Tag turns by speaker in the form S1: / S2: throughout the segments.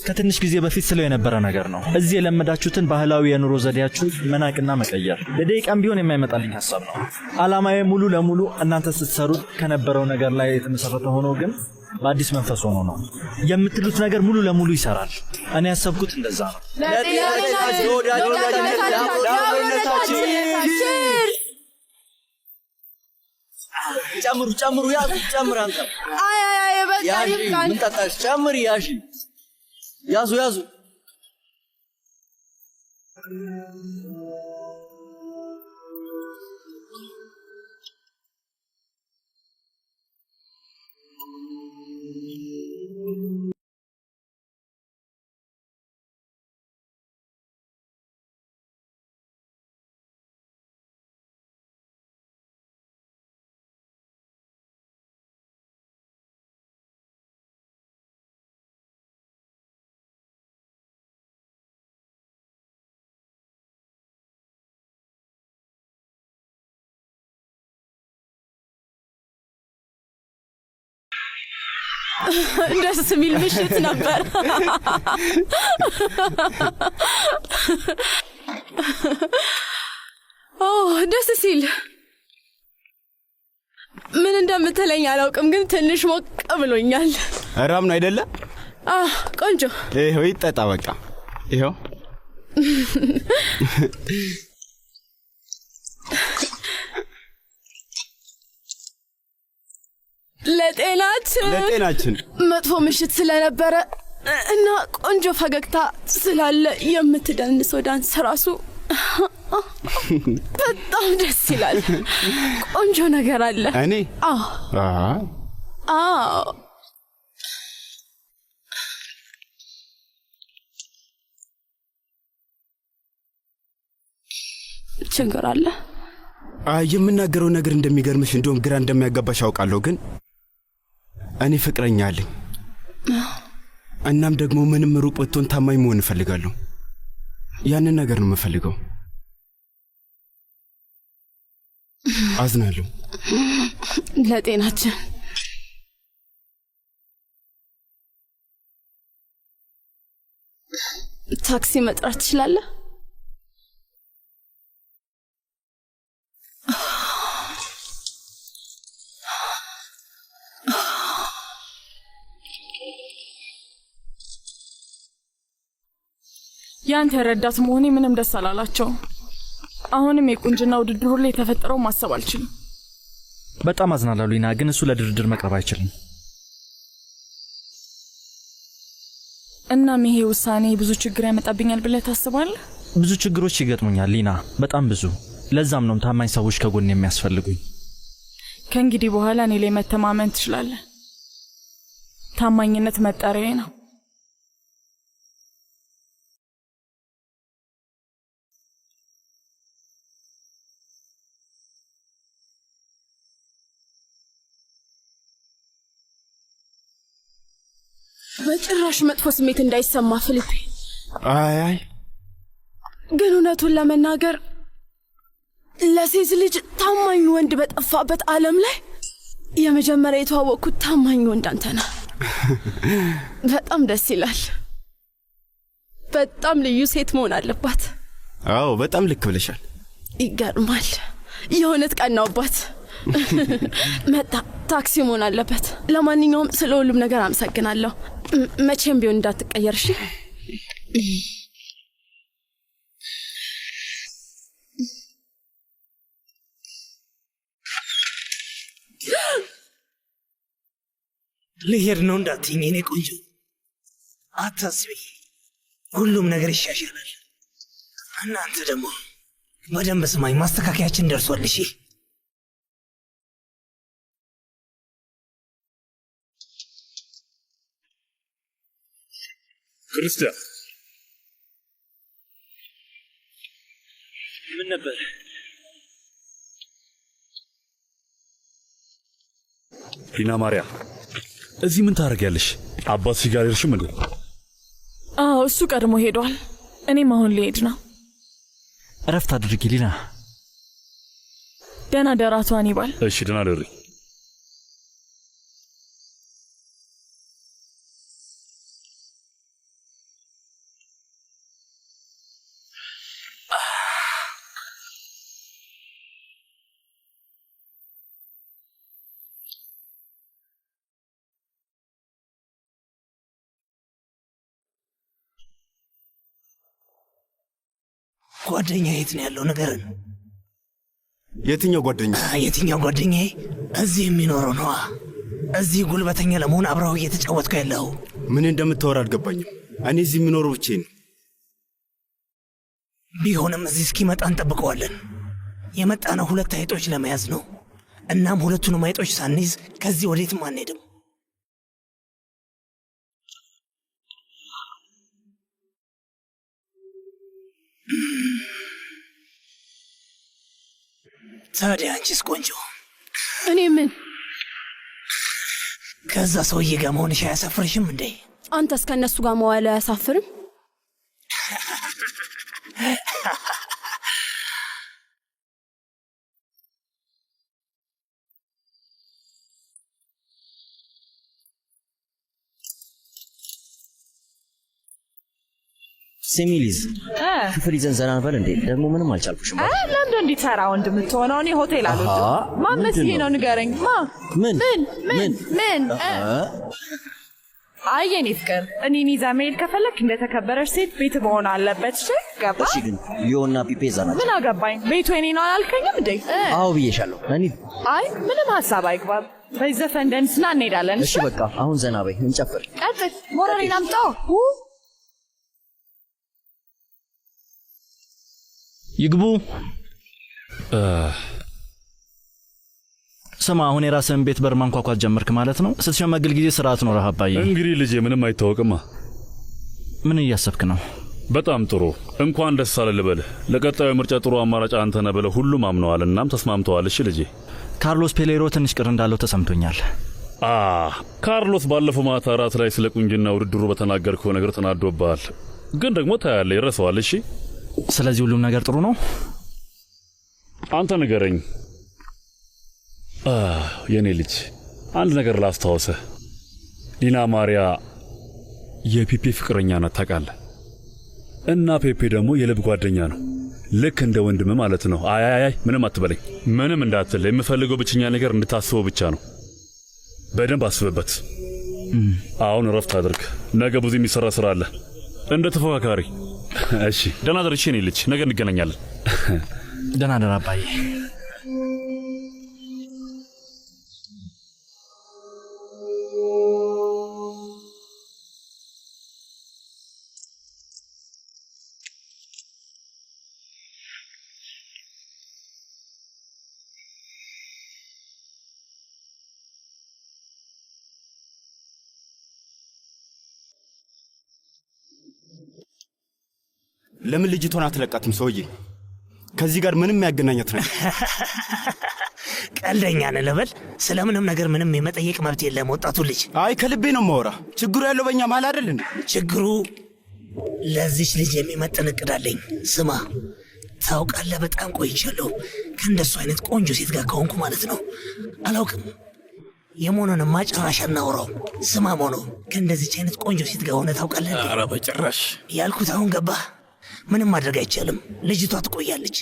S1: ከትንሽ ጊዜ በፊት ስለው የነበረ ነገር ነው። እዚህ የለመዳችሁትን ባህላዊ የኑሮ ዘዴያችሁ መናቅና መቀየር ለደቂቃም ቢሆን የማይመጣልኝ ሐሳብ ነው። ዓላማዬ ሙሉ ለሙሉ እናንተ ስትሰሩት ከነበረው ነገር ላይ የተመሰረተ ሆኖ ግን በአዲስ መንፈስ ሆኖ ነው። የምትሉት ነገር ሙሉ ለሙሉ ይሰራል። እኔ ያሰብኩት እንደዛ ነው።
S2: ጨምሩ ያዙ ጨምር አንተ
S3: አይ በቃ ይብቃን።
S2: ምን ጠጣሽ? ጨምሪ ያዙ
S3: ደስ የሚል ምሽት ነበር። ደስ ሲል ምን እንደምትለኝ አላውቅም፣ ግን ትንሽ ሞቅ ብሎኛል።
S4: ራም ነው አይደለ?
S3: ቆንጆ።
S4: ይሄው ይጠጣ በቃ ይሄው። ለጤናችን
S3: መጥፎ ምሽት ስለነበረ እና ቆንጆ ፈገግታ ስላለ የምትደንሰው ዳንስ ራሱ በጣም ደስ ይላል። ቆንጆ ነገር አለ።
S4: እኔ
S3: ችግር አለ።
S4: የምናገረው ነገር እንደሚገርምሽ እንደውም ግራ እንደሚያጋባሽ አውቃለሁ፣ ግን እኔ ፍቅረኛ አለኝ። እናም ደግሞ ምንም ሩቅ ብትሆን ታማኝ መሆን እፈልጋለሁ። ያንን ነገር ነው የምፈልገው። አዝናለሁ።
S3: ለጤናችን ታክሲ መጥራት ትችላለህ?
S5: ያንተ ረዳት መሆኔ ምንም ደስ አላላቸው። አሁንም የቁንጅና ውድድሩ ላይ የተፈጠረው ማሰብ አልችልም።
S1: በጣም አዝናለሁ ሊና፣ ግን እሱ ለድርድር መቅረብ አይችልም።
S5: እናም ይሄ ውሳኔ ብዙ ችግር ያመጣብኛል ብለህ ታስባለህ?
S1: ብዙ ችግሮች ይገጥሙኛል ሊና፣ በጣም ብዙ። ለዛም ነው ታማኝ ሰዎች ከጎን የሚያስፈልጉኝ።
S5: ከእንግዲህ በኋላ እኔ ላይ መተማመን ትችላለህ። ታማኝነት መጠሪያዬ ነው።
S3: በጭራሽ መጥፎ ስሜት እንዳይሰማ ፊሊፕ።
S4: አይ
S3: ግን እውነቱን ለመናገር ለሴት ልጅ ታማኝ ወንድ በጠፋበት ዓለም ላይ የመጀመሪያ የተዋወቅኩት ታማኝ ወንድ አንተ ነህ። በጣም ደስ ይላል። በጣም ልዩ ሴት መሆን አለባት።
S4: አዎ በጣም ልክ ብለሻል።
S3: ይገርማል። የእውነት ቀናውባት። መጣ። ታክሲ መሆን አለበት። ለማንኛውም ስለ ሁሉም ነገር አመሰግናለሁ። መቼም ቢሆን እንዳትቀየር እሺ?
S2: ልሄድ ነው እንዳትይኝ የኔ ቆንጆ። አታስቢ፣ ሁሉም ነገር ይሻሻላል። እናንተ ደግሞ በደንብ ስማኝ፣ ማስተካከያችን ደርሷል። እሺ
S6: ክርስቲያን፣
S1: ምን ነበር?
S6: ሊና ማርያም፣ እዚህ ምን ታደርጊያለሽ? አባትሽ ጋር ሄድሽም እንዴ?
S5: እሱ ቀድሞ ሄዷል። እኔም አሁን ልሄድ ነው።
S1: እረፍት አድርጊ ሊና።
S5: ደህና ደራቷን ይባል።
S6: እሺ ደህና ደሪ።
S2: ጓደኛ የት ነው ያለው? ንገረን።
S4: የትኛው ጓደኛ?
S2: የትኛው ጓደኛዬ? እዚህ የሚኖረው ነዋ። እዚህ ጉልበተኛ ለመሆን አብረው እየተጫወትኩ ያለው።
S4: ምን እንደምታወራ አልገባኝም። እኔ እዚህ የሚኖረው ብቻዬን ነው።
S2: ቢሆንም እዚህ እስኪመጣ እንጠብቀዋለን። የመጣነው 2 አይጦች ለመያዝ ነው። እናም 2ቱንም አይጦች ሳንይዝ ከዚህ ወዴትም አንሄድም። ታዲያ አንቺስ ቆንጆ?
S3: እኔ ምን
S2: ከዛ ሰውዬ ጋር መሆንሽ አያሳፍርሽም እንዴ?
S3: አንተስ ከእነሱ ጋር መዋል አያሳፍርም?
S7: ስሚ ሊዝ፣ ክፍል ይዘን ዘና እንበል እንዴ? ደግሞ ምንም አልቻልኩሽም።
S8: ለምንድን እንዲሰራ ወንድ የምትሆነው? እኔ ሆቴል አልወድም። ማን መስዬ ነው ንገረኝ። ምን? አይ የኔ ፍቅር፣ እኔን ይዛ መሄድ ከፈለክ እንደተከበረች ሴት ቤት መሆን አለበት። እሺ ገባ?
S7: እሺ ግን ሊዮና ፒፔ እዛ ናቸው።
S8: ምን አገባኝ? ቤቱ የኔ ነው አላልከኝም እንዴ?
S7: አዎ ብዬሻለሁ። እኔ
S8: አይ ምንም ሀሳብ አይግባብ። በዘፈን ደንስና እንሄዳለን።
S7: እሺ በቃ አሁን ዘና በይ፣ እንጨፍር።
S8: ቀጥል። ሞራሌን አምጣው።
S1: ይግቡ። ስማ፣ አሁን የራስህን ቤት በር ማንኳኳት ጀመርክ ማለት ነው? ስትሸመግል ጊዜ ስርዓት ኖረህ አባዬ።
S6: እንግዲህ ልጄ ምንም አይታወቅማ።
S1: ምን እያሰብክ ነው?
S6: በጣም ጥሩ። እንኳን ደስ አለ ልበልህ። ለቀጣዩ ምርጫ ጥሩ አማራጭ አንተ ነህ ብለው ሁሉም አምነዋል፣ እናም ተስማምተዋል። እሺ ልጄ።
S1: ካርሎስ ፔሌሮ ትንሽ ቅር እንዳለው ተሰምቶኛል።
S6: ካርሎስ ባለፈው ማታ ራት ላይ ስለ ቁንጅና ውድድሩ በተናገርከው ነገር ተናዶብሃል፣ ግን ደግሞ ታያለህ፣ ይረሳዋል። እሺ
S1: ስለዚህ ሁሉም ነገር ጥሩ ነው።
S6: አንተ ንገረኝ የኔ ልጅ፣ አንድ ነገር ላስታውሰህ። ዲና ማሪያ የፒፔ ፍቅረኛ ናት ታውቃለህ? እና ፔፔ ደግሞ የልብ ጓደኛ ነው፣ ልክ እንደ ወንድም ማለት ነው። አይ ምንም አትበለኝ፣ ምንም እንዳትል። የምፈልገው ብቸኛ ነገር እንድታስበው ብቻ ነው። በደንብ አስብበት። አሁን እረፍት አድርግ። ነገ ብዙ የሚሰራ ስራ አለ እንደ ተፎካካሪ። እሺ ደህና ደር። እሺ የኔ ልጅ፣ ነገ እንገናኛለን።
S1: ደህና ደር አባዬ።
S4: ለምን ልጅቷን አትለቃትም? ሰውዬ ከዚህ ጋር ምንም ያገናኘት ነገር።
S2: ቀልደኛ ነህ ልበል? ስለምንም ነገር ምንም የመጠየቅ መብት የለም ወጣቱ ልጅ።
S4: አይ ከልቤ ነው ማወራ። ችግሩ ያለው በእኛ መሃል አይደል እንዴ?
S2: ችግሩ ለዚች ልጅ የሚመጥን እቅድ አለኝ። ስማ፣ ታውቃለህ፣ በጣም ቆይቻለሁ ከእንደሱ አይነት ቆንጆ ሴት ጋር ከሆንኩ ማለት ነው። አላውቅም፣ የሞኖንማ ጭራሽ አናውራው። ስማ ሞኖ፣ ከእንደዚች አይነት ቆንጆ ሴት ጋር ሆነ ታውቃለህ?
S4: ኧረ በጭራሽ
S2: ያልኩት አሁን ገባህ? ምንም ማድረግ አይቻልም። ልጅቷ ትቆያለች።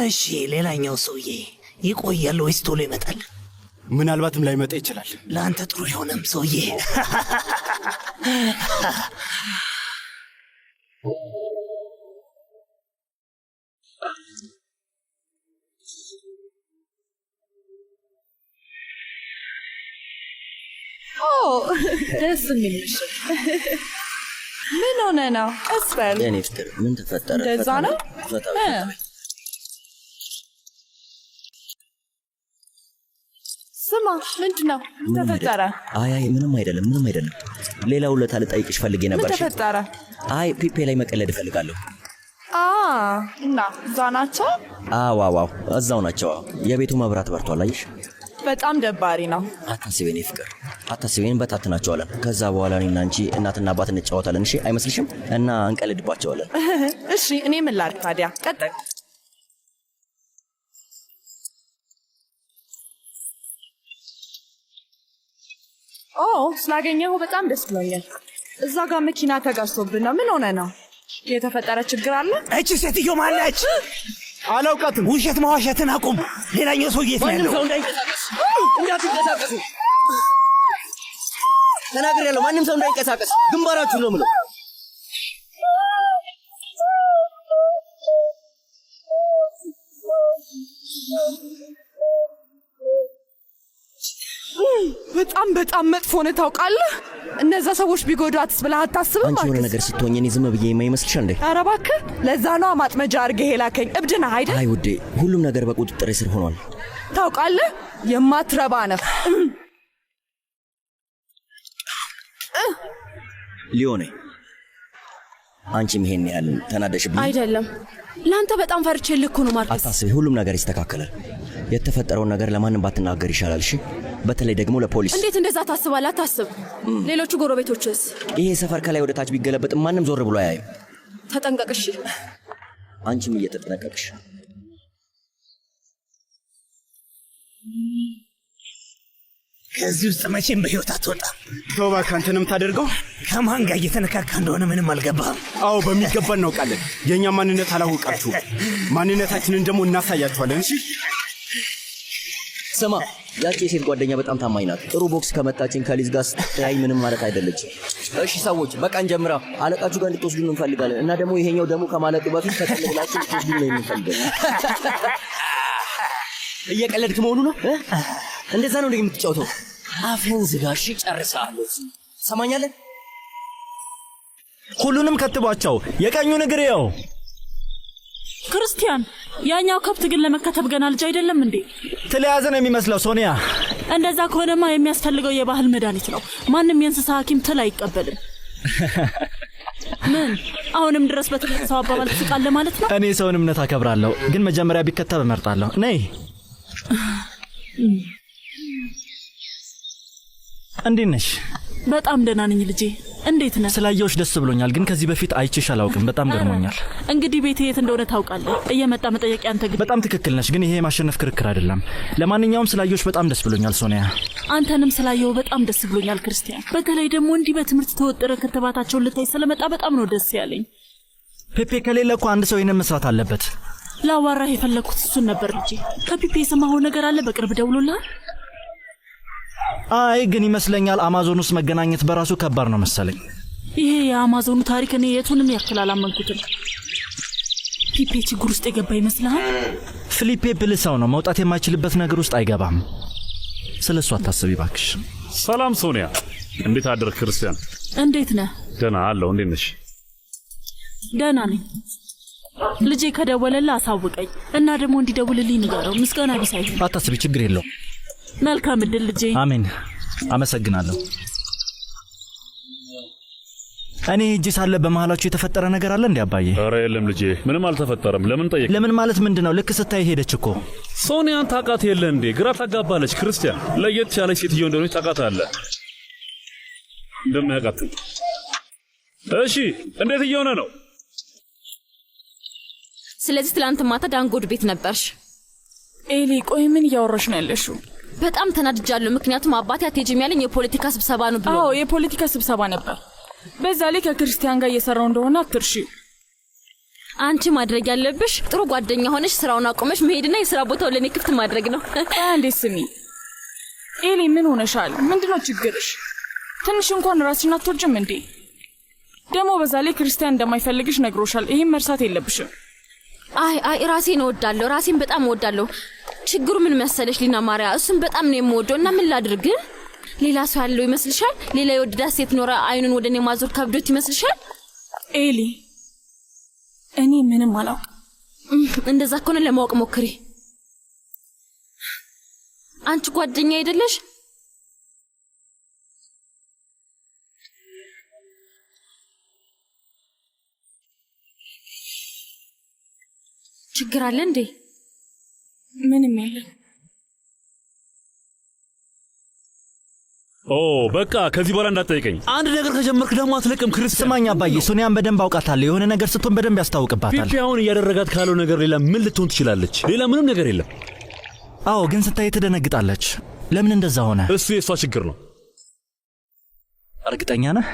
S2: እሺ ሌላኛው ሰውዬ ይቆያል ወይስ ቶሎ ይመጣል?
S4: ምናልባትም ላይመጣ ይችላል።
S2: ለአንተ ጥሩ የሆነም ሰውዬ።
S8: ደስ የሚል ምሽት። ምን ሆነ ነው? ቀስ በል
S7: የኔ ፍቅር፣ ምን ተፈጠረ?
S8: እንደዛ ነው። ስማ፣ ምንድን ነው ተፈጠረ?
S7: አይ ምንም አይደለም፣ ምንም አይደለም። ሌላ ውለታ ልጠይቅሽ ፈልጌ ነበር።
S8: ምን ተፈጠረ?
S7: አይ ፒፔ ላይ መቀለድ እፈልጋለሁ።
S8: እና እዛ ናቸው?
S7: አዎ እዛው ናቸው። የቤቱ መብራት በርቷል። አየሽ፣
S8: በጣም ደባሪ ነው።
S7: አታስቢ የኔ ፍቅር፣ አታስቢ። እንበታትናቸዋለን። ከዛ በኋላ እኔና አንቺ እናትና አባት እንጫወታለን። እሺ አይመስልሽም? እና እንቀልድባቸዋለን።
S8: እሺ እኔ ምን ላድርግ ታዲያ? ቀጥል። ስላገኘሁ በጣም ደስ ብሎኛል። እዛ ጋር መኪና ተጋጭቶብን ነው። ምን ሆነ ነው? የተፈጠረ ችግር አለ?
S2: እቺ ሴትዮ ማለች።
S4: አላውቃትም።
S2: ውሸት መዋሸትን አቁም። ሌላኛው ሰው የት ነው ያለው?
S7: እንዳትንቀሳቀሱ ተናግሬያለሁ። ማንም ሰው እንዳይንቀሳቀስ። ግንባራችሁ ነው የምለው።
S8: በጣም መጥፎ ነው ታውቃለህ። እነዛ ሰዎች ቢጎዳትስ ብለህ አታስብም?
S7: አንቺ የሆነ ነገር ስትሆኝ እኔ ዝም ብዬ የማይመስልሻል እንዴ?
S8: ኧረ እባክህ፣ ለዛ ነው ማጥመጃ አድርገህ የላከኝ። እብድ ነህ አይደል?
S7: አይ ውዴ፣ ሁሉም ነገር በቁጥጥሬ ስር ሆኗል።
S8: ታውቃለህ፣ የማትረባ ነህ።
S7: ሊዮኔ፣ አንቺም ይሄን ያህል ተናደሽብኝ?
S3: አይደለም፣ ለአንተ በጣም ፈርቼ ልኩ ነው ማርክስ።
S7: አታስቢ፣ ሁሉም ነገር ይስተካከላል። የተፈጠረውን ነገር ለማንም ባትናገር ይሻላል። እሺ? በተለይ ደግሞ ለፖሊስ።
S3: እንዴት እንደዛ ታስባለህ? አታስብ። ሌሎቹ ጎረቤቶችስ?
S7: ይሄ ሰፈር ከላይ ወደ ታች ቢገለበጥ ማንም ዞር ብሎ አያይም።
S3: ተጠንቀቅ እሺ?
S7: አንቺም እየተጠነቀቅሽ።
S2: ከዚህ ውስጥ መቼም በሕይወት አትወጣም።
S4: ተው እባክህ፣ አንተንም ታደርገው።
S2: ከማን ጋር እየተነካካ እንደሆነ ምንም አልገባም።
S4: አዎ በሚገባ እናውቃለን። የእኛ ማንነት አላወቃችሁ፣ ማንነታችንን ደግሞ እናሳያችኋለን። እሺ?
S7: ስማ፣ ያቺ የሴት ጓደኛ በጣም ታማኝ ናት። ጥሩ ቦክስ ከመታችን ከሊዝ ጋር ስትተያይ ምንም ማለት አይደለችም። እሺ ሰዎች፣ በቃ እንጀምራ። አለቃችሁ ጋር እንድትወስዱ እንፈልጋለን። እና ደግሞ ይሄኛው ደግሞ ከማለቁ በፊት ተቀልላችሁ እንድትወስዱ ነው የምንፈልገው። እየቀለድክ መሆኑ ነው? እንደዛ ነው የምትጫወተው? አፍህን ዝጋ። እሺ? ጨርሰሃለሁ። ሰማኛለን?
S1: ሁሉንም ከትቧቸው። የቀኙን እግር ይኸው።
S5: ክርስቲያን፣ ያኛው ከብት ግን ለመከተብ ገና ልጅ አይደለም እንዴ?
S1: ተለያዘ ነው የሚመስለው ሶኒያ።
S5: እንደዛ ከሆነማ የሚያስፈልገው የባህል መድኃኒት ነው። ማንም የእንስሳ ሐኪም ትል አይቀበልም። ምን አሁንም ድረስ በትልቅ ሰው አባባል ትስቃለህ ማለት ነው?
S1: እኔ ሰውን እምነት አከብራለሁ፣ ግን መጀመሪያ ቢከተብ እመርጣለሁ። ነይ። እንዴት ነሽ?
S5: በጣም ደህና ነኝ ልጄ። እንዴት ነህ?
S1: ስላየሁሽ ደስ ብሎኛል፣ ግን ከዚህ በፊት አይቼሽ አላውቅም። በጣም ገርሞኛል።
S5: እንግዲህ ቤት የት እንደሆነ ታውቃለህ። እየመጣ መጠየቅ ያንተ ግድ።
S1: በጣም ትክክል ነሽ፣ ግን ይሄ የማሸነፍ ክርክር አይደለም። ለማንኛውም ስላየሁሽ በጣም ደስ ብሎኛል ሶኒያ።
S5: አንተንም ስላየው በጣም ደስ ብሎኛል ክርስቲያን። በተለይ ደግሞ እንዲህ በትምህርት ተወጥረ ክትባታቸውን ልታይ ስለመጣ በጣም ነው ደስ ያለኝ።
S1: ፔፔ ከሌለ እኮ አንድ ሰው ይሄንን መስራት አለበት።
S5: ላዋራህ የፈለግኩት እሱን ነበር ልጄ። ከፒፔ የሰማኸው ነገር አለ? በቅርብ ደውሎልሃል?
S1: አይ ግን ይመስለኛል አማዞን ውስጥ መገናኘት በራሱ ከባድ ነው መሰለኝ።
S5: ይሄ የአማዞኑ ታሪክ እኔ የቱንም ያክል አላመንኩትም። ፒፔ ችግር ውስጥ የገባ ይመስልሃል?
S1: ፊሊፔ ብልህ ሰው ነው፣ መውጣት የማይችልበት ነገር ውስጥ አይገባም። ስለ እሱ አታስቢ ባክሽ።
S6: ሰላም ሶኒያ፣ እንዴት አደርክ? ክርስቲያን
S5: እንዴት ነህ?
S6: ደህና አለሁ። እንዴት ነሽ?
S5: ደህና ነኝ። ልጄ ከደወለልህ አሳውቀኝ እና ደግሞ እንዲደውልልኝ ንገረው። ምስጋና ቢስ አይሆን።
S1: አታስቢ፣ ችግር የለውም።
S5: መልካም እድል ልጄ።
S1: አሜን። አመሰግናለሁ። እኔ ሂጂ ሳለ በመሃላችሁ የተፈጠረ ነገር አለ እንዴ አባዬ?
S6: ኧረ የለም ልጄ፣ ምንም አልተፈጠረም። ለምን ጠየቅ?
S1: ለምን ማለት ምንድነው? ልክ ስታይ ሄደች እኮ።
S6: ሶኒያን ታውቃት የለ እንዴ? ግራ ታጋባለች። ክርስቲያን ለየት ያለች ሴትዮ እንደሆነች ታውቃታለህ። እንደማያውቃት። እሺ እንዴት እየሆነ ነው?
S3: ስለዚህ ትላንት ማታ ዳንጎድ ቤት ነበርሽ?
S5: ኤሊ፣ ቆይ ምን እያወራሽ ነው ያለሽው?
S3: በጣም ተናድጃለሁ። ምክንያቱም አባቴ አትሄጂም ያለኝ የፖለቲካ ስብሰባ ነው ብሎ።
S5: አዎ የፖለቲካ ስብሰባ ነበር። በዛ ላይ ከክርስቲያን ጋር እየሰራው እንደሆነ አትርሺ።
S3: አንቺ ማድረግ ያለብሽ ጥሩ ጓደኛ ሆነሽ ስራውን አቆመሽ መሄድና የሥራ ቦታው ለኔ ክፍት ማድረግ ነው።
S5: አንዴ ስሚ ኤሊ፣ ምን ሆነሻል? ምንድነው ችግርሽ? ትንሽ እንኳን ራስሽን አትወርጅም እንዴ? ደግሞ በዛ ላይ ክርስቲያን እንደማይፈልግሽ ነግሮሻል። ይሄን መርሳት የለብሽም።
S3: አይ ራሴን እወዳለሁ፣ ራሴን በጣም እወዳለሁ። ችግሩ ምን መሰለሽ ሊና ማርያ፣ እሱን በጣም ነው የምወደው እና ምን ላድርግ? ሌላ ሰው ያለው ይመስልሻል? ሌላ የወደዳት ሴት ኖራ አይኑን ወደኔ ማዞር ከብዶት ይመስልሻል?
S5: ኤሊ፣ እኔ ምንም አላውቅም።
S3: እንደዛ ከሆነ ለማወቅ ሞክሪ። አንቺ ጓደኛ አይደለሽ? ችግር አለ እንዴ?
S5: ምንም የለም።
S6: ኦ በቃ ከዚህ በኋላ እንዳትጠይቀኝ። አንድ ነገር ከጀመርክ ደግሞ አትለቅም። ክርስቲያን
S1: ስማኝ አባዬ፣ ሶኒያን በደንብ አውቃታለሁ። የሆነ ነገር ስትሆን በደንብ ያስታውቅባታል።
S6: ፒፒ አሁን እያደረጋት ካለው ነገር ሌላ ምን ልትሆን ትችላለች? ሌላ ምንም ነገር የለም።
S1: አዎ ግን ስታይ ትደነግጣለች። ለምን እንደዛ ሆነ?
S6: እሱ የእሷ ችግር ነው።
S1: እርግጠኛ ነህ?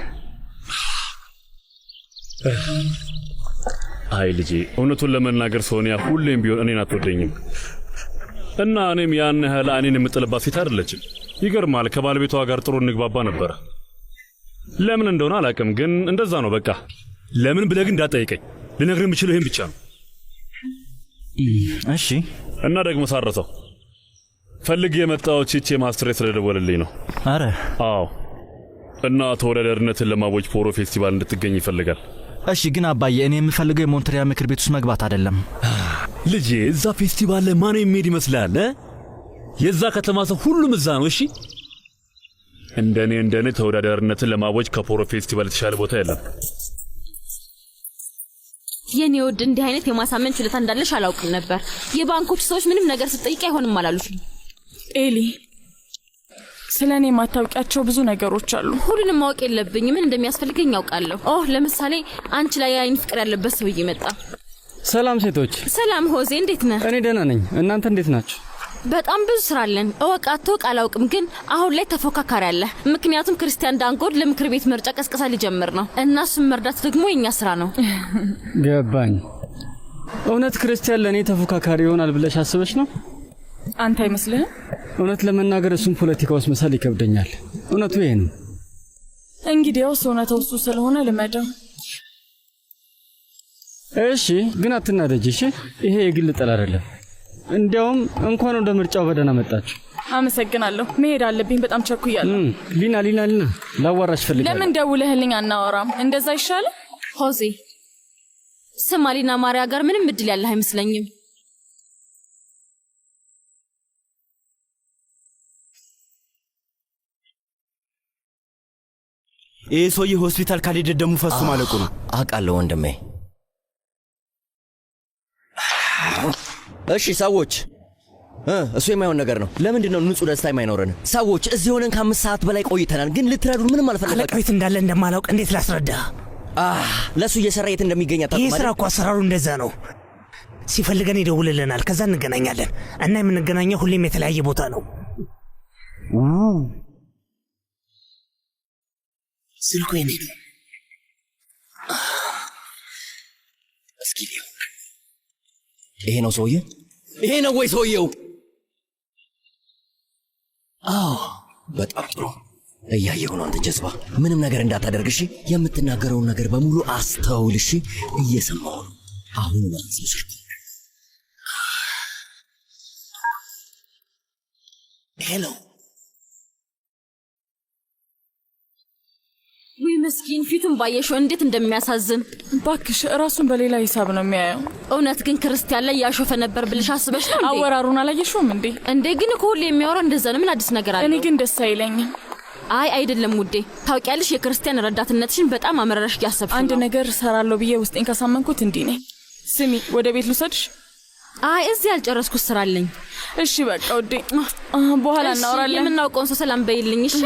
S6: አይ ልጄ፣ እውነቱን ለመናገር ሶኒያ ሁሌም ቢሆን እኔን አትወደኝም እና እኔም ያን ያህል እኔን የምጥልባት ሴት አይደለችም። ይገርማል፣ ከባለቤቷ ጋር ጥሩ እንግባባ ነበር። ለምን እንደሆነ አላውቅም፣ ግን እንደዛ ነው በቃ። ለምን ብለህ ግን እንዳትጠይቀኝ። ልነግርህ የምችለው ይሄን ብቻ ነው።
S1: እሺ።
S6: እና ደግሞ ሳረሰው ፈልግ የመጣው ቺቼ ማስትሬ ስለደወለልኝ ነው።
S1: አረ
S6: አዎ። እና ተወዳዳሪነትን ለማወጅ ፖሮ ፌስቲቫል እንድትገኝ ይፈልጋል።
S1: እሺ፣ ግን አባዬ እኔ የምፈልገው የሞንትሪያል ምክር ቤት ውስጥ መግባት አይደለም።
S6: ልጄ እዛ ፌስቲቫል ላይ ማን የሚሄድ ይመስላል? የዛ ከተማ ሰው ሁሉም እዛ ነው። እሺ፣ እንደኔ ተወዳዳሪነትን ለማወጅ ከፖሮ ፌስቲቫል የተሻለ ቦታ የለም።
S3: የኔ ወድ እንዲህ አይነት የማሳመን ችሎታ እንዳለሽ አላውቅም ነበር። የባንኮች ሰዎች ምንም ነገር ስትጠይቂ አይሆንም አላሉሽ?
S5: ኤሊ ስለኔ ማታውቂያቸው ብዙ ነገሮች አሉ።
S3: ሁሉንም ማወቅ የለብኝ። ምን እንደሚያስፈልገኝ ያውቃለሁ። ለምሳሌ አንቺ ላይ አይን ፍቅር ያለበት ሰውዬ መጣ።
S9: ሰላም ሴቶች።
S3: ሰላም ሆዜ፣ እንዴት ነህ?
S9: እኔ ደህና ነኝ። እናንተ እንዴት ናችሁ?
S3: በጣም ብዙ ስራ አለን። እወቅ አላውቅም፣ ግን አሁን ላይ ተፎካካሪ አለ። ምክንያቱም ክርስቲያን ዳንጎድ ለምክር ቤት ምርጫ ቀስቀሳ ሊጀምር ነው እና እሱን መርዳት ደግሞ የኛ ስራ ነው።
S9: ገባኝ። እውነት ክርስቲያን ለእኔ ተፎካካሪ ይሆናል ብለሽ አስበሽ ነው?
S5: አንተ አይመስልህም?
S9: እውነት ለመናገር እሱን ፖለቲካ ውስጥ መሳል ይከብደኛል። እውነቱ ይሄ ነው።
S5: እንግዲያውስ እውነታው እሱ ስለሆነ ልመደው።
S9: እሺ፣ ግን አትናደጂ እሺ። ይሄ የግል ጥል አይደለም። እንዲያውም እንኳን ወደ ምርጫው በደህና መጣችሁ።
S5: አመሰግናለሁ። መሄድ አለብኝ፣ በጣም ቸኩያለሁ።
S9: ሊና ላዋራሽ ፈልጋለሁ።
S5: ለምን ደውለህልኝ አናወራም? እንደዛ ይሻል።
S3: ሆዜ ስማ፣ ሊና ማርያ ጋር ምንም እድል ያለህ አይመስለኝም።
S4: ይህ ሰውዬ ሆስፒታል ካልሄደ ደሙ ፈሱ ማለቁ ነው።
S7: አውቃለሁ ወንድሜ። እሺ ሰዎች፣ እሱ የማይሆን ነገር ነው። ለምንድን ነው ንጹህ ደስታ የማይኖረን? ሰዎች እዚህ ሆነን ከ5 ሰዓት በላይ ቆይተናል፣ ግን ልትረዱን ምንም አልፈለጋችሁም።
S2: አለቃ ቤት እንዳለ እንደማላውቅ እንዴት ላስረዳ?
S7: ለሱ እየሰራ የት እንደሚገኝ አታውቅም።
S2: ይህ ስራ እኮ አሰራሩ እንደዛ ነው። ሲፈልገን ይደውልልናል፣ ከዛ እንገናኛለን እና የምንገናኘው ሁሌም የተለያየ ቦታ ነው። ስልኩ የኔ ነው። እስኪ
S7: ይሄ ነው ሰውዬው? ይሄ ነው ወይ ሰውዬው? አዎ፣ በጣም ጥሩ። እያየሁ ነው። አንተ ጀዝባ፣ ምንም ነገር እንዳታደርግ እሺ? የምትናገረውን ነገር በሙሉ አስተውል እሺ? እየሰማሁ ነው። አሁን ማለት ነው ስልኩ።
S2: ሄሎ።
S3: ወይ መስኪን፣ ፊቱን ባየሽው እንዴት እንደሚያሳዝን።
S5: ባክሽ ራሱን በሌላ ሂሳብ ነው የሚያየው።
S3: እውነት ግን ክርስቲያን ላይ ያሾፈ ነበር ብልሽ አስበሽ ነው እንዴ?
S5: አወራሩን አላየሽውም እንዴ?
S3: እንዴ ግን እኮ ሁሌ የሚያወራ እንደዛ ነው። ምን አዲስ ነገር አለ?
S5: እኔ ግን ደስ አይለኝም።
S3: አይ አይደለም ውዴ፣ ታውቂያለሽ የክርስቲያን ረዳትነትሽን በጣም አመረረሽ እያሰብሽ ነው።
S5: አንድ ነገር ሰራለሁ ብዬ ውስጤን ካሳመንኩት እንዲህ ነኝ። ስሚ፣ ወደ ቤት ልውሰድሽ?
S3: አይ እዚህ ያልጨረስኩት ስራ አለኝ።
S5: እሺ በቃ ውዴ፣ በኋላ እናወራለን።
S3: የምናውቀውን ሰው ሰላም በይልኝ እሺ?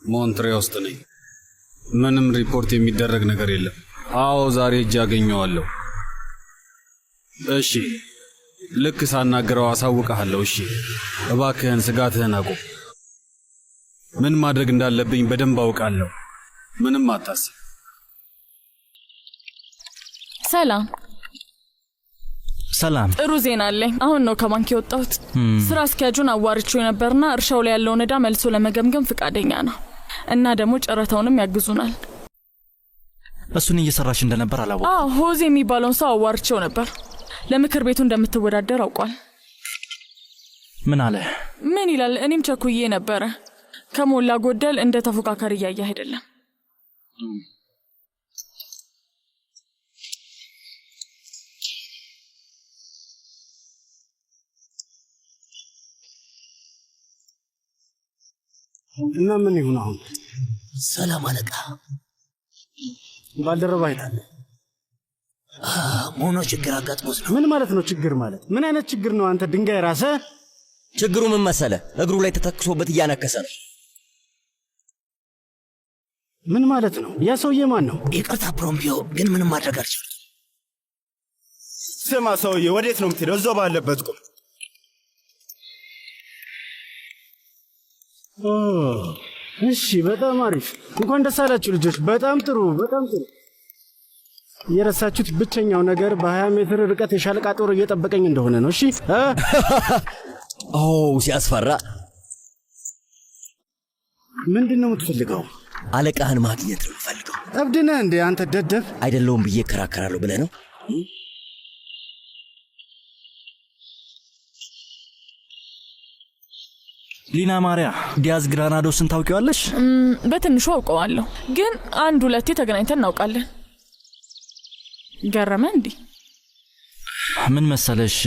S4: ሞንትሪያ ውስጥ ነኝ። ምንም ሪፖርት የሚደረግ ነገር የለም። አዎ ዛሬ እጅ አገኘዋለሁ። እሺ ልክ ሳናገረው አሳውቅሃለሁ። እሺ እባክህን ስጋትህን አቁም። ምን ማድረግ እንዳለብኝ በደንብ አውቃለሁ። ምንም አታስብ።
S5: ሰላም
S1: ሰላም።
S5: ጥሩ ዜና አለኝ። አሁን ነው ከባንክ የወጣሁት። ስራ አስኪያጁን አዋርቼው ነበርና እርሻው ላይ ያለውን ዕዳ መልሶ ለመገምገም ፈቃደኛ ነው እና ደግሞ ጨረታውንም ያግዙናል።
S1: እሱን እየሰራሽ እንደነበር አላወቅኩም።
S5: ሆዜ የሚባለውን ሰው አዋርቼው ነበር። ለምክር ቤቱ እንደምትወዳደር አውቋል።
S1: ምን አለ?
S5: ምን ይላል? እኔም ቸኩዬ ነበረ። ከሞላ ጎደል እንደ ተፎካካሪ እያየ አይደለም።
S4: እና ምን ይሁን አሁን?
S2: ሰላም አለቃ።
S4: ባልደረባ አይታለ
S2: ሞኖ ችግር አጋጥሞት ነው።
S4: ምን ማለት ነው ችግር ማለት? ምን አይነት ችግር ነው? አንተ ድንጋይ ራስህ።
S7: ችግሩ ምን መሰለ? እግሩ ላይ ተተክሶበት እያነከሰ ነው።
S4: ምን ማለት ነው? ያ ሰውዬ ማን ነው?
S2: ይቅርታ ፕሮምፒዮ፣ ግን ምንም ማድረግ አልችልም።
S4: ስማ ሰውዬ፣ ወዴት ነው የምትሄደው? እዛው ባለበት ቁም። እሺ በጣም አሪፍ። እንኳን ደስ አላችሁ ልጆች። በጣም ጥሩ፣ በጣም ጥሩ። የረሳችሁት ብቸኛው ነገር በ20 ሜትር ርቀት የሻለቃ ጦር እየጠበቀኝ እንደሆነ ነው። እሺ ሲያስፈራ። ምንድነው የምትፈልገው?
S7: አለቃህን ማግኘት ነው የምፈልገው።
S4: እብድ ነህ እንዴ አንተ ደደብ?
S7: አይደለሁም ብዬ እከራከራለሁ ብለህ ነው?
S1: ሊና ማሪያ ዲያዝ ግራናዶስን ታውቂዋለሽ?
S5: በትንሹ አውቀዋለሁ፣ ግን አንድ ሁለቴ ተገናኝተን እናውቃለን። ገረመ እንዴ?
S1: ምን መሰለሽ፣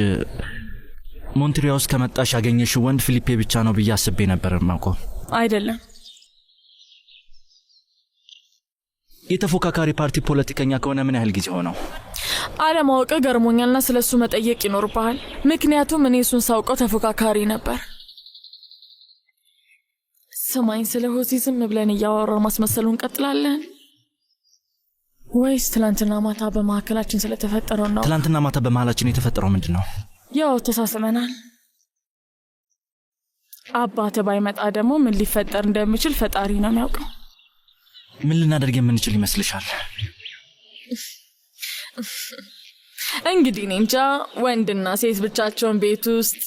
S1: ሞንትሪያ ውስጥ ከመጣሽ ያገኘሽው ወንድ ፊሊፔ ብቻ ነው ብዬ አስቤ ነበር። ማውቀው
S5: አይደለም።
S1: የተፎካካሪ ፓርቲ ፖለቲከኛ ከሆነ ምን ያህል ጊዜ ሆነው?
S5: አለማወቅ ገርሞኛልና ስለሱ መጠየቅ ይኖርብሃል። ምክንያቱም እኔ እሱን ሳውቀው ተፎካካሪ ነበር። ስማኝ፣ ስለ ሆሲ ዝም ብለን እያወራን ማስመሰሉን እንቀጥላለን ወይስ ትላንትና ማታ በመካከላችን ስለተፈጠረው ነው?
S1: ትላንትና ማታ በመሃላችን የተፈጠረው ምንድን ነው?
S5: ያው ተሳስበናል። አባተ ባይመጣ ደግሞ ምን ሊፈጠር እንደሚችል ፈጣሪ ነው የሚያውቀው።
S1: ምን ልናደርግ የምንችል ይመስልሻል?
S5: እንግዲህ እኔ እንጃ። ወንድና ሴት ብቻቸውን ቤት ውስጥ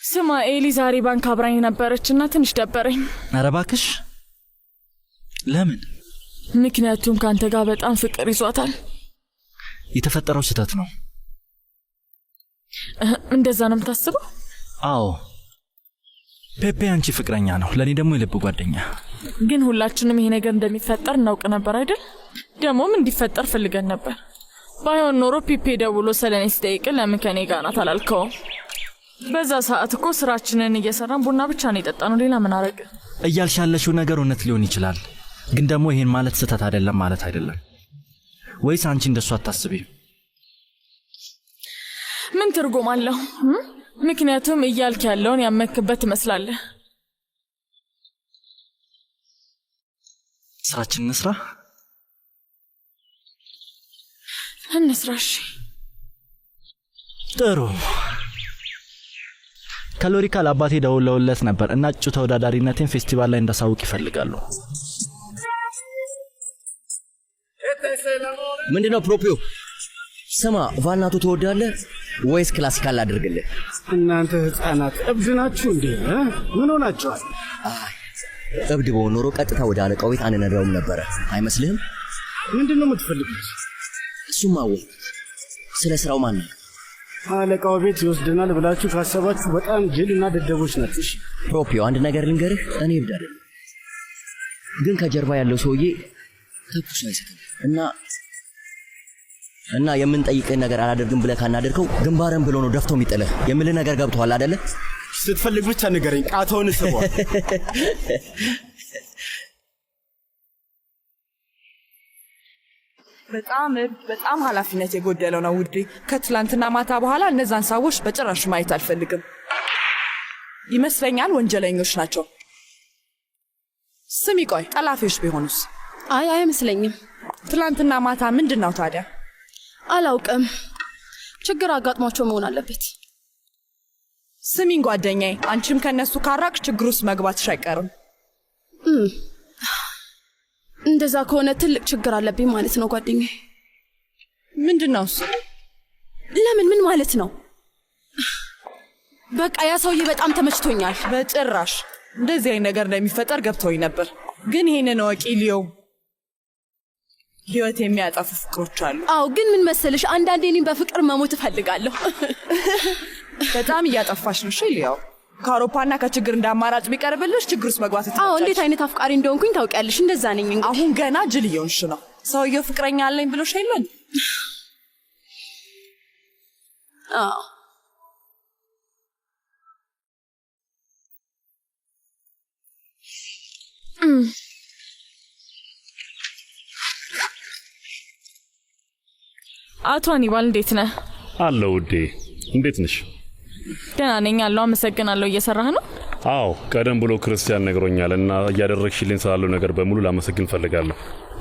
S5: ስማ ኤሊ ዛሬ ባንክ አብራኝ ነበረችና ትንሽ ደበረኝ።
S1: ኧረ እባክሽ። ለምን?
S5: ምክንያቱም ካንተ ጋር በጣም ፍቅር ይዟታል።
S1: የተፈጠረው ስህተት ነው።
S5: እንደዛ ነው የምታስበው?
S1: አዎ፣ ፔፔ አንቺ ፍቅረኛ ነው፣ ለኔ ደግሞ የልብ ጓደኛ።
S5: ግን ሁላችንም ይሄ ነገር እንደሚፈጠር እናውቅ ነበር አይደል? ደግሞም እንዲፈጠር ፈልገን ነበር። ባይሆን ኖሮ ፒፔ ደውሎ ስለኔ ሲጠይቅ ለምን ከኔ ጋር ናት አላልከው? በዛ ሰዓት እኮ ስራችንን እየሰራን ቡና ብቻ ነው የጠጣነው። ሌላ ምን አረገ?
S1: እያልሽ ያለሽው ነገር እውነት ሊሆን ይችላል፣ ግን ደግሞ ይሄን ማለት ስህተት አይደለም ማለት አይደለም። ወይስ አንቺ እንደሱ አታስቢም?
S5: ምን ትርጉም አለው? ምክንያቱም እያልክ ያለውን ያመክበት ትመስላለህ።
S1: ስራችንን እንስራ።
S5: እንስራሽ።
S1: ጥሩ። ከሎሪካ ለአባቴ ደውለውለት ነበር እና እጩ ተወዳዳሪነቴን ፌስቲቫል ላይ እንዳሳውቅ ይፈልጋሉ።
S7: ምንድነው ፕሮፒዮ? ስማ፣ ቫልናቶ ትወዳለህ ወይስ ክላሲካል አድርግልህ?
S4: እናንተ ህፃናት እብድ ናችሁ እንዴ? ምን ሆናችኋል?
S7: እብድ በሆን ኖሮ ቀጥታ ወደ አለቃው ቤት አንነዳውም ነበረ። አይመስልህም?
S4: ምንድነው የምትፈልጉት?
S7: እሱማ ወይ ስለ ስራው ማን ነው?
S4: አለቃው ቤት ይወስደናል ብላችሁ ካሰባችሁ በጣም ጅልና ደደቦች ናችሁ።
S7: ፕሮፒዮ፣ አንድ ነገር ልንገርህ፣ እኔ እብድ አይደለም፣ ግን ከጀርባ ያለው ሰውዬ ተኩስ አይሰጥም እና የምንጠይቅህ ነገር አላደርግም ብለህ ካናደርከው ግንባርን ብሎ ነው ደፍቶ የሚጥልህ። የምልህ ነገር ገብቶሃል አይደለ?
S4: ስትፈልግ ብቻ ንገረኝ። ቃታውን ስበው።
S8: በጣም ኃላፊነት የጎደለው ነው ውዴ። ከትላንትና ማታ በኋላ እነዛን ሰዎች በጭራሽ ማየት አልፈልግም። ይመስለኛል ወንጀለኞች ናቸው። ስሚ ቆይ፣ ጠላፊዎች ቢሆኑስ?
S3: አይመስለኝም።
S8: ትላንትና ማታ ምንድን ነው ታዲያ?
S3: አላውቅም። ችግር አጋጥሟቸው መሆን አለበት።
S8: ስሚኝ ጓደኛዬ፣ አንቺም ከነሱ ካራቅ ችግር ውስጥ መግባትሽ አይቀርም።
S3: እንደዛ ከሆነ ትልቅ ችግር አለብኝ ማለት ነው ጓደኛዬ።
S8: ምንድነው እሱ?
S3: ለምን? ምን ማለት ነው? በቃ ያ ሰውዬ በጣም ተመችቶኛል።
S8: በጭራሽ እንደዚህ አይነት ነገር እንደሚፈጠር ገብቶኝ ነበር። ግን ይሄንን ወቂ ሊዮ ህይወት የሚያጠፉ ፍቅሮች አሉ።
S3: አዎ፣ ግን ምን መሰለሽ፣ አንዳንዴ እኔም በፍቅር መሞት እፈልጋለሁ።
S8: በጣም እያጠፋሽ ነው ሊዮ። ከአውሮፓና ከችግር እንዳማራጭ ቢቀርብልሽ ችግር ውስጥ መግባት ትችላለሽ።
S3: አዎ፣ እንዴት አይነት አፍቃሪ እንደሆንኩኝ ታውቂያለሽ። እንደዛ ነኝ። እንግዲህ
S8: አሁን ገና ጅል እየሆንሽ ነው። ሰውየው ፍቅረኛ አለኝ ብሎሽ አይደል?
S3: አዎ።
S5: አቶ አኒባል እንዴት ነህ?
S6: አለው ውዴ፣ እንዴት ነሽ?
S5: ደህና ነኝ አለው። አመሰግናለሁ። እየሰራህ ነው?
S6: አዎ፣ ቀደም ብሎ ክርስቲያን ነግሮኛል እና እያደረግሽልኝ ስላለው ነገር በሙሉ ላመሰግን ፈልጋለሁ።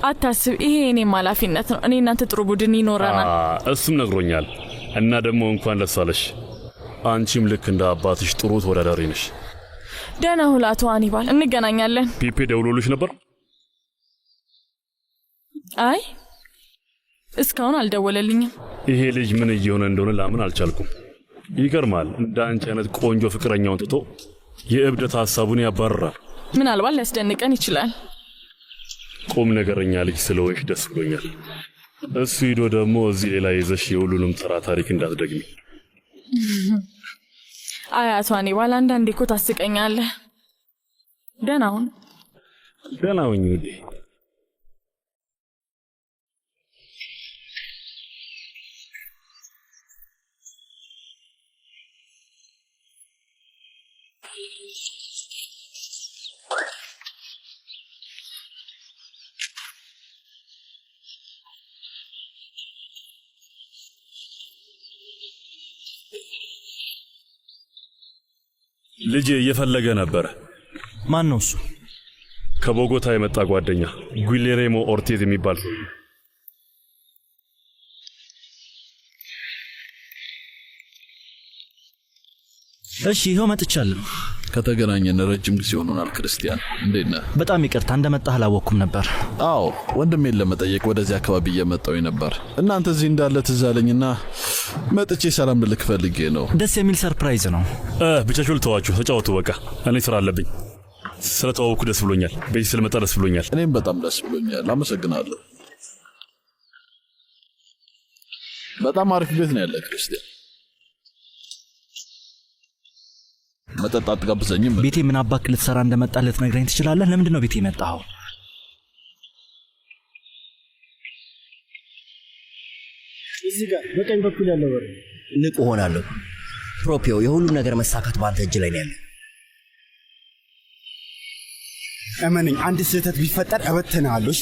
S5: አታስብ፣ ይሄ የኔም ኃላፊነት ነው። እኔ እናንተ ጥሩ ቡድን ይኖረናል።
S6: እሱም ነግሮኛል እና ደግሞ እንኳን ደስ አለሽ። አንቺም ልክ እንደ አባትሽ ጥሩ ተወዳዳሪ ነሽ።
S5: ደህና ሁን አቶ አኒባል፣ እንገናኛለን።
S6: ፒፔ ደውሎልሽ ነበር?
S5: አይ እስካሁን አልደወለልኝም።
S6: ይሄ ልጅ ምን እየሆነ እንደሆነ ላምን አልቻልኩም። ይገርማል። እንደ አንቺ አይነት ቆንጆ ፍቅረኛውን ትቶ የእብደት ሐሳቡን ያባርራል።
S5: ምናልባት ሊያስደንቀን ይችላል።
S6: ቁም ነገረኛ ልጅ ስለሆንሽ ደስ ብሎኛል። እሱ ሂዶ ደግሞ እዚህ ሌላ ይዘሽ የሁሉንም ተራ ታሪክ እንዳትደግሚ።
S5: አያቷ አኒባል አንዳንዴ እኮ ታስቀኛለህ። ደህና ሁን።
S6: ደህና ሁኝ ውዴ። ልጄ እየፈለገ ነበር።
S1: ማን ነው እሱ?
S6: ከቦጎታ የመጣ ጓደኛ ጉሌሬሞ ኦርቴዝ የሚባል ሰው።
S1: እሺ ይኸው መጥቻለሁ።
S10: ከተገናኘን ረጅም ጊዜ ሆኖናል። ክርስቲያን እንዴት ነህ?
S1: በጣም ይቅርታ እንደመጣህ አላወቅኩም ነበር።
S10: አዎ ወንድሜን ለመጠየቅ ወደዚህ አካባቢ እየመጣሁኝ ነበር። እናንተ እዚህ እንዳለ ትዝ አለኝና መጥቼ ሰላም ልልክ ፈልጌ ነው።
S1: ደስ የሚል ሰርፕራይዝ ነው።
S6: ብቻችሁ ልተዋችሁ፣ ተጫወቱ በቃ። እኔ ስራ አለብኝ። ስለተዋወኩ ደስ ብሎኛል። በዚህ ስለመጣ ደስ ብሎኛል።
S10: እኔም በጣም ደስ ብሎኛል። አመሰግናለሁ። በጣም አሪፍ ቤት ነው ያለ ክርስቲያን። መጠጣት ጋብዘኝም።
S1: ቤቴ ምን አባክ ልትሰራ እንደመጣ ልትነግረኝ ትችላለህ? ለምንድን ነው ቤቴ የመጣኸው?
S4: እዚህ ጋር በቀኝ በኩል ያለው በር።
S7: ንቁ ሆናለሁ። ፕሮፒዮ፣ የሁሉም ነገር መሳካት በአንተ እጅ ላይ ነው ያለው።
S11: እመነኝ፣ አንድ ስህተት ቢፈጠር እበትንሃለሁ። እሺ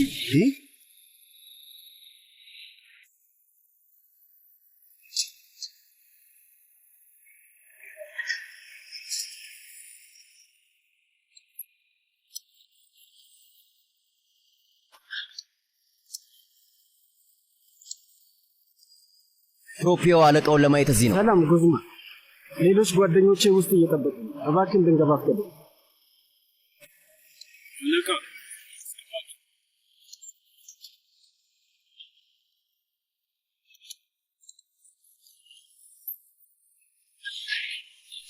S7: ፕሮፒዮ አለቃውን ለማየት እዚህ ነው።
S4: ሰላም ጉዝማ። ሌሎች ጓደኞቼ ውስጥ እየጠበቁ ነው። እባክህ እንድንገባ ፍቀድ።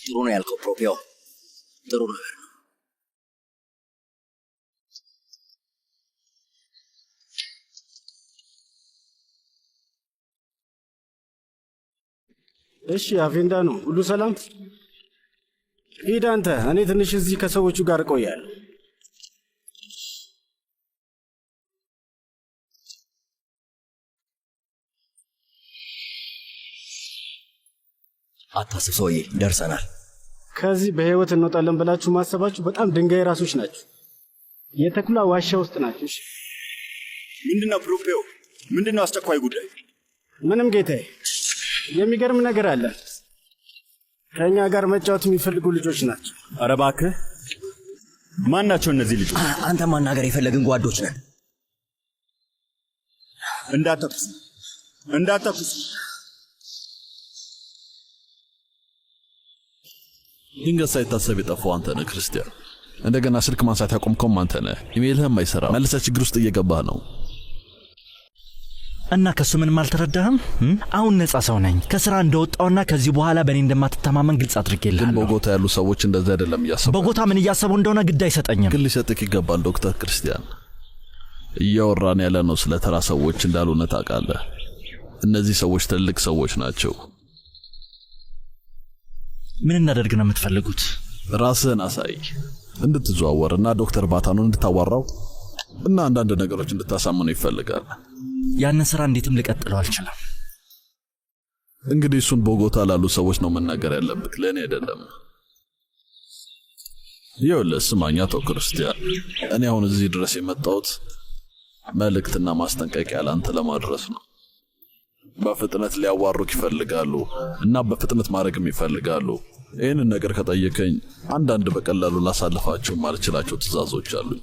S7: ጥሩ ነው ያልከው ፕሮፒዮ፣ ጥሩ ነገር ነው።
S4: እሺ አቬንዳ ነው ሁሉ ሰላም? ሂድ አንተ፣ እኔ ትንሽ እዚህ ከሰዎቹ ጋር እቆያለሁ።
S7: አታስብ ሰውዬ፣ ደርሰናል።
S4: ከዚህ በህይወት እንወጣለን ብላችሁ ማሰባችሁ በጣም ድንጋይ ራሶች ናችሁ። የተኩላ ዋሻ ውስጥ ናችሁ።
S11: ምንድነው ፕሮፒዮ? ምንድነው አስቸኳይ ጉዳይ?
S4: ምንም ጌታዬ፣ የሚገርም ነገር አለ። ከእኛ ጋር መጫወት የሚፈልጉ ልጆች ናቸው።
S11: ኧረ እባክህ፣ ማን ናቸው እነዚህ ልጆች?
S7: አንተ ማናገር የፈለግን ጓዶች ነን።
S11: እንዳትተኩስ።
S10: ድንገት ሳይታሰብ የጠፋው አንተ ነህ ክርስቲያን። እንደገና ስልክ ማንሳት ያቆምከውም አንተ ነህ። ኢሜልህም አይሰራም። መልሰህ ችግር ውስጥ እየገባህ ነው።
S1: እና ከሱ ምንም አልተረዳህም? አሁን ነጻ ሰው ነኝ። ከስራ እንደወጣውና ከዚህ በኋላ በእኔ እንደማትተማመን ግልጽ አድርጌልሃለሁ።
S10: ግን ቦጎታ ያሉ ሰዎች እንደዛ አይደለም እያሰቡ።
S1: ቦጎታ ምን እያሰቡ እንደሆነ ግድ አይሰጠኝም።
S10: ግን ሊሰጥክ ይገባል ዶክተር ክርስቲያን። እያወራን ያለ ነው ስለ ተራ ሰዎች እንዳልሆነ ታውቃለህ። እነዚህ ሰዎች ትልቅ ሰዎች ናቸው።
S1: ምን እናደርግ ነው የምትፈልጉት?
S10: ራስህን አሳይ፣ እንድትዘዋወርና ዶክተር ባታኑን እንድታዋራው እና አንዳንድ ነገሮች እንድታሳምኑ ይፈልጋል።
S1: ያንን ስራ እንዴትም ልቀጥለው አልችልም።
S10: እንግዲህ እሱን ቦጎታ ላሉ ሰዎች ነው መናገር ያለብህ፣ ለእኔ አይደለም። ይኸውልህ ስማኝ አቶ ክርስቲያን፣ እኔ አሁን እዚህ ድረስ የመጣሁት መልእክትና ማስጠንቀቂያ ለአንተ ለማድረስ ነው። በፍጥነት ሊያዋሩክ ይፈልጋሉ እና በፍጥነት ማድረግም ይፈልጋሉ። ይህንን ነገር ከጠየቀኝ አንዳንድ በቀላሉ ላሳልፋቸው ማልችላቸው ትእዛዞች አሉኝ።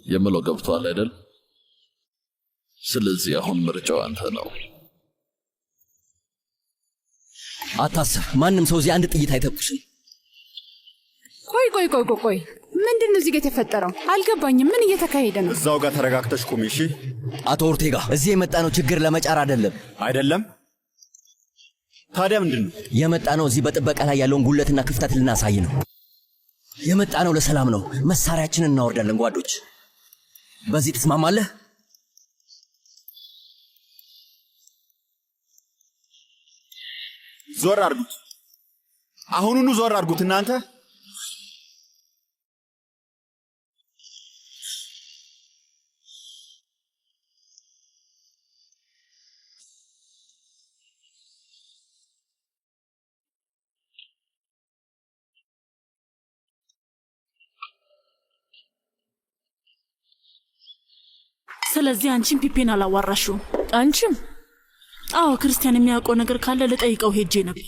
S10: የምለው ገብቶሃል አይደል? ስለዚህ አሁን ምርጫው አንተ ነው።
S7: አታስብ፣ ማንም ሰው እዚህ አንድ ጥይት አይተኩስም።
S8: ቆይ፣ ምንድን ነው እዚህ ጋር የተፈጠረው? አልገባኝም። ምን እየተካሄደ ነው?
S11: እዛው ጋር ተረጋግተሽ ቁሚ እሺ።
S7: አቶ ኦርቴጋ፣ እዚህ የመጣነው ችግር ለመጫር አይደለም።
S11: ታዲያ ምንድን ነው
S7: የመጣ ነው? እዚህ በጥበቃ ላይ ያለውን ጉለትና ክፍተት ልናሳይ ነው የመጣ ነው። ለሰላም ነው። መሳሪያችንን እናወርዳለን። ጓዶች በዚህ ትስማማለህ?
S11: ዞር አድርጉት፣ አሁኑኑ ዞር አድርጉት እናንተ።
S12: ስለዚህ አንቺም ፒፔን አላዋራሽው?
S5: አንቺም?
S12: አዎ፣ ክርስቲያን የሚያውቀው ነገር ካለ ልጠይቀው ሄጄ ነበር።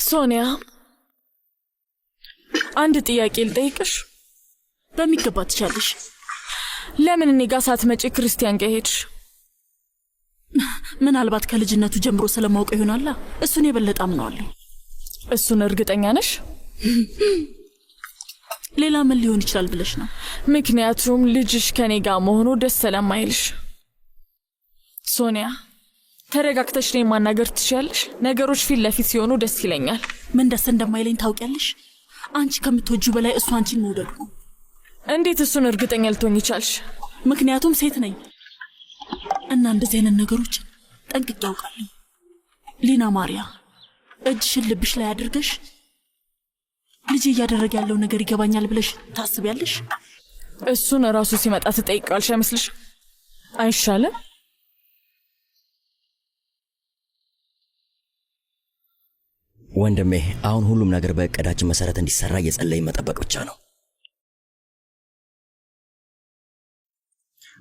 S5: ሶኒያ፣ አንድ ጥያቄ ልጠይቅሽ።
S12: በሚገባ ትቻለሽ።
S5: ለምን እኔ ጋር ሳትመጪ ክርስቲያን ጋር ሄድሽ?
S12: ምናልባት ከልጅነቱ ጀምሮ ስለማውቀው ይሆናላ። እሱን የበለጠ አምነዋለሁ።
S5: እሱን እርግጠኛ ነሽ?
S12: ሌላ ምን ሊሆን ይችላል ብለሽ ነው?
S5: ምክንያቱም ልጅሽ ከኔ ጋር መሆኑ ደስ ስለማይልሽ። ሶኒያ፣ ተረጋግተሽ እኔን ማናገር ትችያለሽ? ነገሮች ፊት ለፊት ሲሆኑ ደስ ይለኛል።
S12: ምን ደስ እንደማይለኝ ታውቂያለሽ? አንቺ ከምትወጂው በላይ እሱ አንቺን መውደዱ።
S5: እንዴት እሱን እርግጠኛ ልትሆኚ ቻልሽ?
S12: ምክንያቱም ሴት ነኝ እና እንደዚህ አይነት ነገሮች ጠንቅቄ ያውቃለሁ። ሊና ማሪያ፣ እጅሽን ልብሽ ላይ አድርገሽ ልጅ እያደረገ ያለው ነገር ይገባኛል ብለሽ ታስቢያለሽ?
S5: እሱን ራሱ ሲመጣ ትጠይቃለሽ አይመስልሽ? አይሻልም?
S7: ወንድሜ፣ አሁን ሁሉም ነገር በእቅዳችን መሰረት እንዲሰራ እየጸለይን መጠበቅ ብቻ ነው።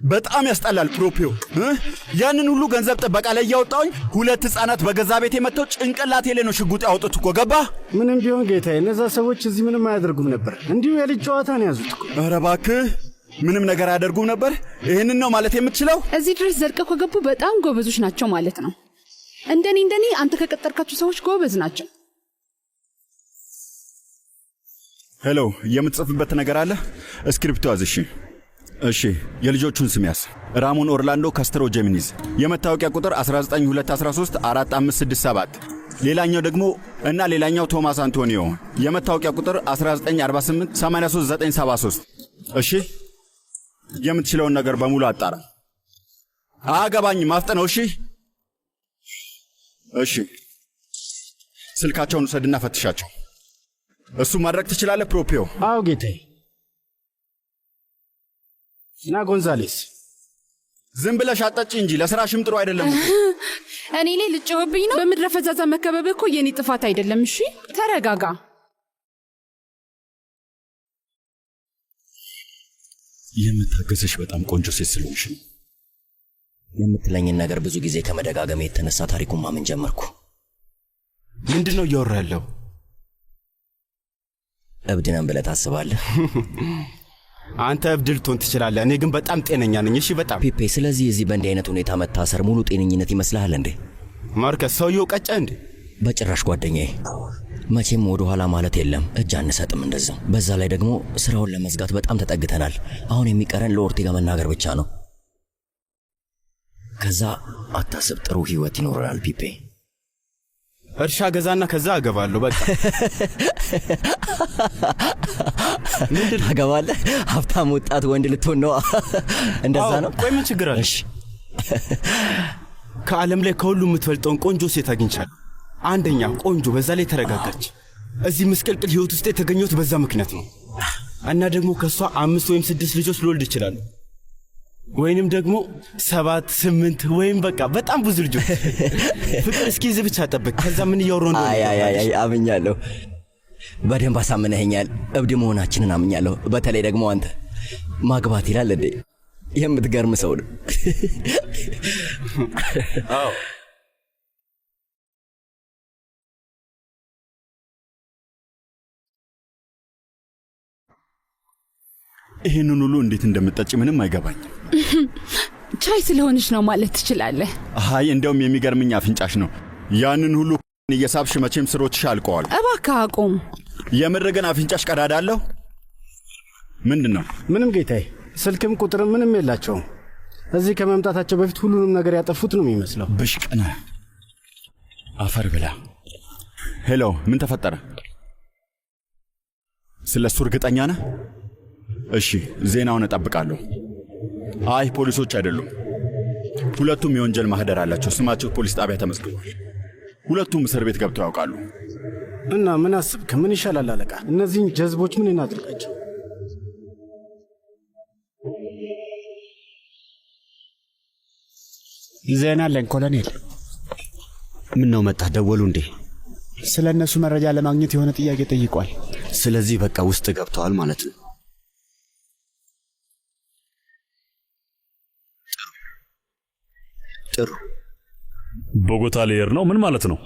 S11: በጣም ያስጠላል ፕሮፒዮ። ያንን ሁሉ ገንዘብ ጥበቃ ላይ እያወጣሁኝ 2 ሕፃናት በገዛ ቤቴ መጥተው ጭንቅላቴ ላይ ነው ሽጉጥ ያወጡት እኮ። ገባ?
S4: ምንም ቢሆን ጌታዬ፣ እነዛ ሰዎች እዚህ ምንም አያደርጉም ነበር። እንዲሁ የልጅ ጨዋታ ነው ያዙት እኮ።
S11: ኧረ እባክህ ምንም ነገር አያደርጉም ነበር። ይህንን ነው ማለት የምትችለው?
S13: እዚህ ድረስ ዘልቀው ከገቡ በጣም ጎበዞች ናቸው ማለት ነው። እንደኔ አንተ ከቀጠርካቸው ሰዎች ጎበዝ ናቸው።
S11: ሄሎ፣ የምትጽፍበት ነገር አለ? እስክሪፕቶ ያዝ። እሺ፣ የልጆቹን ስም ያዝ። ራሞን ኦርላንዶ ካስትሮ ጄሚኒዝ፣ የመታወቂያ ቁጥር 19213 4567። ሌላኛው ደግሞ እና ሌላኛው ቶማስ አንቶኒዮ፣ የመታወቂያ ቁጥር 1948 83973። እሺ፣ የምትችለውን ነገር በሙሉ አጣራ። አገባኝ ማፍጠነው። እሺ፣ ስልካቸውን ውሰድና ፈትሻቸው። እሱ ማድረግ ትችላለህ ፕሮፒዮ?
S4: አዎ ጌታዬ። ና ጎንዛሌስ፣
S11: ዝም ብለሽ አጠጪ እንጂ ለስራሽም ጥሩ አይደለም።
S13: እኔ ላይ ልጭውብኝ ነው? በምድረ ፈዛዛ መከበብ እኮ የኔ ጥፋት አይደለም። እሺ ተረጋጋ።
S11: የምታገሰሽ በጣም ቆንጆ ሴት ስለሆንሽ ነው።
S7: የምትለኝን ነገር ብዙ ጊዜ ከመደጋገም የተነሳ ታሪኩን ማመን ጀመርኩ።
S11: ምንድን ነው እያወራ ያለው?
S7: እብድ ነን ብለህ ታስባለህ?
S11: አንተ እብድ ልትሆን ትችላለህ፣ እኔ ግን በጣም ጤነኛ ነኝ። እሺ በጣም
S7: ፒፔ። ስለዚህ እዚህ በእንዲህ አይነት ሁኔታ መታሰር ሙሉ ጤነኝነት ይመስልሃል እንዴ?
S11: ማርከስ፣ ሰውየው ቀጨ እንዴ?
S7: በጭራሽ ጓደኛዬ፣ መቼም ወደ ኋላ ማለት የለም። እጅ አንሰጥም እንደዛው። በዛ ላይ ደግሞ ስራውን ለመዝጋት በጣም ተጠግተናል። አሁን የሚቀረን ለኦርቴጋ መናገር ብቻ ነው። ከዛ አታስብ፣ ጥሩ ህይወት ይኖረናል ፒፔ።
S11: እርሻ ገዛና ከዛ አገባለሁ። በቃ
S7: ምንድን አገባለህ? ሀብታም ወጣት ወንድ ልትሆን ነው። እንደዛ ነው።
S11: ቆይ ምን ችግር አለ? ከዓለም ላይ ከሁሉ የምትበልጠውን ቆንጆ ሴት አግኝቻለሁ። አንደኛ ቆንጆ፣ በዛ ላይ ተረጋጋች። እዚህ ምስቅልቅል ህይወት ውስጥ የተገኘሁት በዛ ምክንያት ነው። እና ደግሞ ከእሷ 5 ወይም 6 ልጆች ልወልድ እችላለሁ፣ ወይንም ደግሞ 7 8 ወይም በቃ በጣም ብዙ ልጆች። ፍቅር እስኪይዝ ብቻ ጠብቅ። ከዛ ምን እያወራሁ እንደሆነ
S7: አይ አምኛለሁ። በደንብ አሳምነኸኛል። እብድ መሆናችንን አምኛለሁ። በተለይ ደግሞ አንተ ማግባት ይላል እንዴ? የምትገርም ሰው ነው።
S11: አዎ ይህንን ሁሉ እንዴት እንደምጠጪ ምንም አይገባኝም።
S13: ቻይ ስለሆነች ነው ማለት ትችላለህ።
S11: አይ እንደውም የሚገርምኝ አፍንጫሽ ነው። ያንን ሁሉ እየሳብሽ መቼም ስሮችሽ አልቀዋል።
S13: እባክህ አቁም።
S11: የምር ግን አፍንጫሽ ቀዳዳ አለው? ምንድን ነው?
S4: ምንም ጌታዬ፣ ስልክም ቁጥርም ምንም የላቸውም። እዚህ ከመምጣታቸው በፊት ሁሉንም ነገር ያጠፉት ነው የሚመስለው።
S11: ብሽቅነ አፈር ብላ። ሄሎ፣ ምን ተፈጠረ? ስለ እሱ እርግጠኛ ነህ? እሺ፣ ዜናውን እጠብቃለሁ። አይ ፖሊሶች አይደሉም። ሁለቱም የወንጀል ማህደር አላቸው። ስማቸው ፖሊስ ጣቢያ ተመዝግቧል። ሁለቱም እስር ቤት ገብተው ያውቃሉ።
S4: እና ምን አስብክ? ምን ይሻላል አለቃ? እነዚህን ጀዝቦች ምን እናድርጋቸው?
S11: ዜና አለን ኮሎኔል።
S14: ምን ነው መጣ? ደወሉ እንዴ?
S11: ስለ እነሱ መረጃ ለማግኘት የሆነ ጥያቄ ጠይቋል።
S14: ስለዚህ በቃ ውስጥ ገብተዋል ማለት ነው። ጥሩ።
S6: ቦጎታ ሊሄድ ነው? ምን ማለት ነው?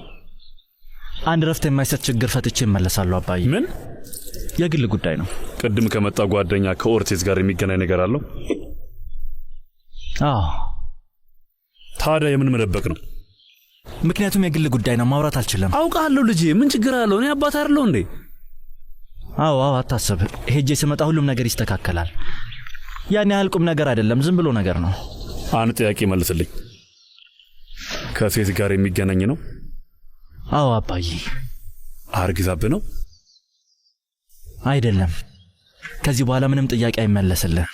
S1: አንድ ረፍት የማይሰጥ ችግር ፈትቼ እመለሳለሁ አባዬ።
S6: ምን?
S1: የግል ጉዳይ ነው።
S6: ቅድም ከመጣ ጓደኛ ከኦርቴዝ ጋር የሚገናኝ ነገር አለው?
S1: አዎ።
S6: ታዲያ የምን መደበቅ ነው?
S1: ምክንያቱም የግል ጉዳይ ነው፣ ማውራት አልችልም።
S6: አውቃለሁ ልጄ፣ ምን ችግር አለው? እኔ አባት አይደለሁ እንዴ?
S1: አዎ አታስብ። ሄጄ ስመጣ ሁሉም ነገር ይስተካከላል። ያን ያህል ቁም ነገር አይደለም፣ ዝም ብሎ ነገር ነው።
S6: አንድ ጥያቄ መልስልኝ። ከሴት ጋር የሚገናኝ ነው?
S1: አዎ አባዬ።
S6: አርግዛብህ ነው?
S1: አይደለም። ከዚህ በኋላ ምንም ጥያቄ አይመለስልህ።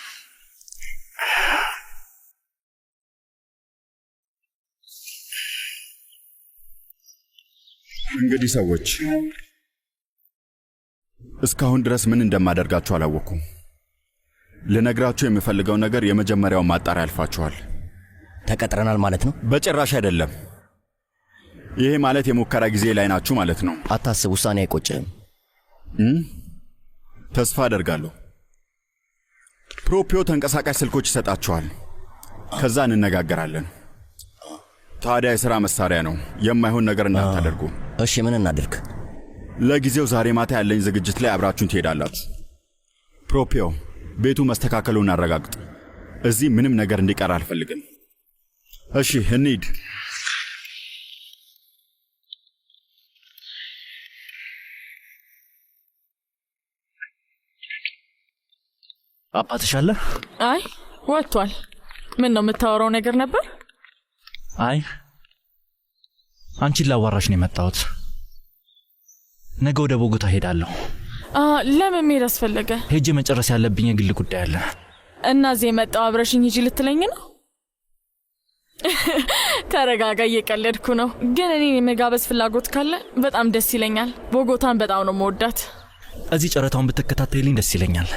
S11: እንግዲህ ሰዎች እስካሁን ድረስ ምን እንደማደርጋችሁ አላወኩም። ልነግራችሁ የምፈልገው ነገር የመጀመሪያውን ማጣሪያ አልፋችኋል።
S7: ተቀጥረናል ማለት ነው?
S11: በጭራሽ አይደለም። ይሄ ማለት የሙከራ ጊዜ ላይ ናችሁ ማለት ነው።
S7: አታስብ፣ ውሳኔ አይቆጭም።
S11: ተስፋ አደርጋለሁ። ፕሮፒዮ ተንቀሳቃሽ ስልኮች ይሰጣችኋል። ከዛ እንነጋገራለን። ታዲያ የሥራ መሳሪያ ነው። የማይሆን ነገር እንዳታደርጉ።
S7: እሺ፣ ምን እናድርግ?
S11: ለጊዜው ዛሬ ማታ ያለኝ ዝግጅት ላይ አብራችሁን ትሄዳላችሁ። ፕሮፒዮ፣ ቤቱ መስተካከሉን አረጋግጥ። እዚህ ምንም ነገር እንዲቀር አልፈልግም። እሺ፣ እንሂድ።
S1: አባትሽ አለ?
S5: አይ ወጥቷል። ምን ነው የምታወራው ነገር ነበር?
S1: አይ አንቺን ላዋራሽ ነው የመጣሁት። ነገ ወደ ቦጎታ ሄዳለሁ።
S5: ለምን መሄድ አስፈለገ?
S1: ሄጄ መጨረስ ያለብኝ የግል ጉዳይ አለ
S5: እና እዚህ የመጣው አብረሽኝ ሂጂ ልትለኝ ነው? ተረጋጋ፣ እየቀለድኩ ነው። ግን እኔ የመጋበዝ ፍላጎት ካለ በጣም ደስ ይለኛል። ቦጎታን በጣም ነው መወዳት።
S1: እዚህ ጨረታውን ብትከታተይልኝ ደስ ይለኛል።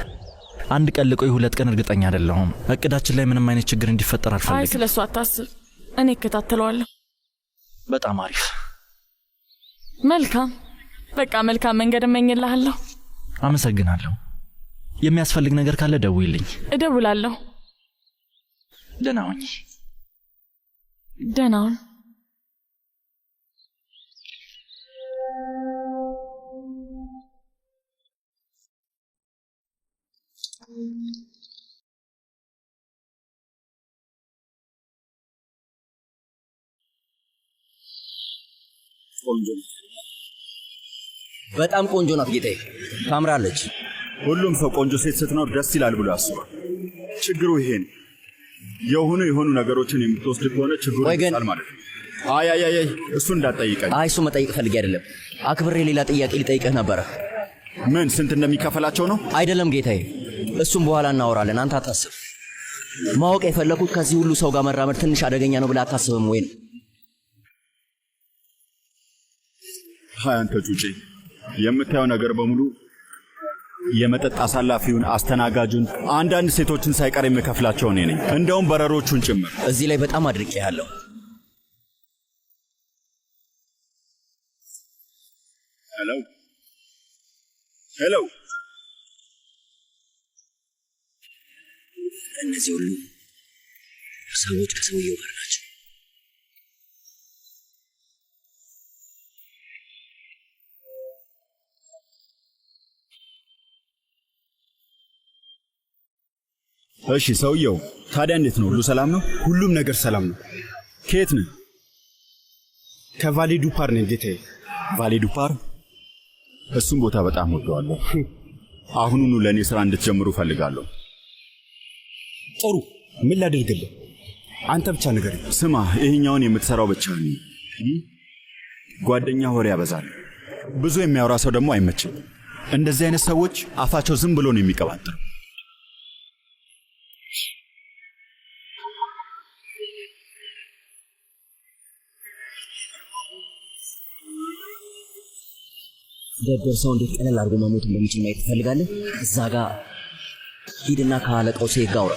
S1: አንድ ቀን ልቆይ፣ 2 ቀን እርግጠኛ አይደለሁም። እቅዳችን ላይ ምንም አይነት ችግር እንዲፈጠር አልፈልግም።
S5: አይ ስለሱ አታስብ፣ እኔ እከታተለዋለሁ።
S1: በጣም አሪፍ።
S5: መልካም፣ በቃ መልካም መንገድ እመኝልሃለሁ።
S1: አመሰግናለሁ። የሚያስፈልግ ነገር ካለ ደውይልኝ።
S5: እደውላለሁ።
S1: ደህና ሁኚ።
S5: ደህና ሁን።
S7: በጣም ቆንጆ ናት ጌታዬ፣ ታምራለች።
S11: ሁሉም ሰው ቆንጆ ሴት ስትኖር ደስ ይላል ብሎ ያስባል። ችግሩ ይሄ ነው። የሆኑ ነገሮችን የምትወስድ ከሆነ ችግሩ ይመጣል ማለት ነው። አይ እሱ እንዳትጠይቀኝ።
S7: አይ እሱ መጠየቅ ፈልጌ አይደለም፣ አክብሬ ሌላ ጥያቄ ሊጠይቅህ ነበረ።
S11: ምን ስንት እንደሚከፈላቸው ነው?
S7: አይደለም ጌታዬ፣ እሱም በኋላ እናወራለን። አንተ አታስብ። ማወቅ የፈለኩት ከዚህ ሁሉ ሰው ጋር መራመድ ትንሽ አደገኛ ነው ብለህ አታስብም ወይ?
S11: ሃይ አንተ ጩጬ፣ የምታየው ነገር በሙሉ የመጠጥ አሳላፊውን፣ አስተናጋጁን፣ አንዳንድ ሴቶችን ሳይቀር የምከፍላቸው እኔ ነኝ። እንደውም በረሮቹን ጭምር።
S7: እዚህ ላይ በጣም አድርቄያለሁ።
S11: ሄሎ፣
S7: እነዚህ ሁሉ ሰዎች ከሰውየው ጋር ናቸው።
S11: እሺ ሰውየው፣ ታዲያ እንዴት ነው? ሁሉ ሰላም ነው?
S4: ሁሉም ነገር ሰላም ነው።
S11: ከየት ነህ?
S4: ከቫሌ ዱፓር ነኝ ጌታዬ።
S11: ቫሌ ዱፓር? እሱም ቦታ በጣም ወደዋለሁ። አሁኑኑ ለእኔ ሥራ እንድትጀምሩ እፈልጋለሁ።
S4: ጥሩ፣ ምን ላድርግልህ?
S11: አንተ ብቻ ንገረኝ።
S14: ስማ፣ ይሄኛውን የምትሰራው ብቻ ነው። ጓደኛ ወሬ ያበዛል። ብዙ የሚያወራ ሰው ደግሞ አይመችም። እንደዚህ አይነት ሰዎች አፋቸው ዝም ብሎ ነው የሚቀባጥሩ።
S7: ደደር ሰው እንዴት ቀለል አድርጎ መሞት እንደሚችል ማየት ትፈልጋለህ? እዛ ጋር ሂድና ከአለቃው ሴት ጋር አውራ።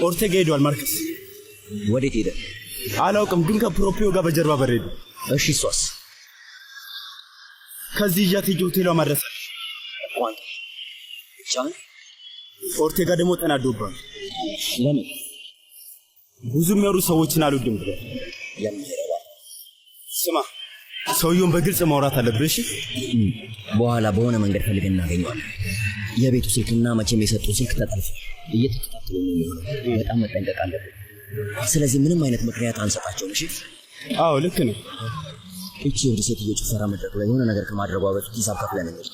S11: ኦርቴጋ ሄዷል። ማርከስ
S7: ወዴት ሄደ?
S11: አላውቅም፣ ግን ከፕሮፒዮ ጋር በጀርባ በር ሄዱ።
S7: እሺ እሷስ?
S11: ከዚህ ይዣት ሂጅ ሆቴሏ ማድረሳል።
S7: ቋንጣ ቻን
S11: ኦርቴጋ ደግሞ ተናዶባል።
S7: ለምን?
S11: ብዙ የሚያወሩ ሰዎችን አልወድም ብሎ። ስማ፣ ሰውየውን በግልጽ ማውራት አለብህ። እሺ፣
S7: በኋላ በሆነ መንገድ ፈልገን እናገኘዋለን። የቤቱ ስልክና መቼም የሰጡን ስልክ ተጠልፎ እየተከታተሉ ነው የሚሆነው። በጣም መጠንቀቅ አለብን። ስለዚህ ምንም አይነት ምክንያት አንሰጣቸውም። እሺ?
S11: አዎ ልክ ነው።
S7: እቺ ወደ ሴትዮ ጭፈራ መድረክ ላይ የሆነ ነገር ከማድረጓ በፊት ሂሳብ ከፍለን እንሂድ።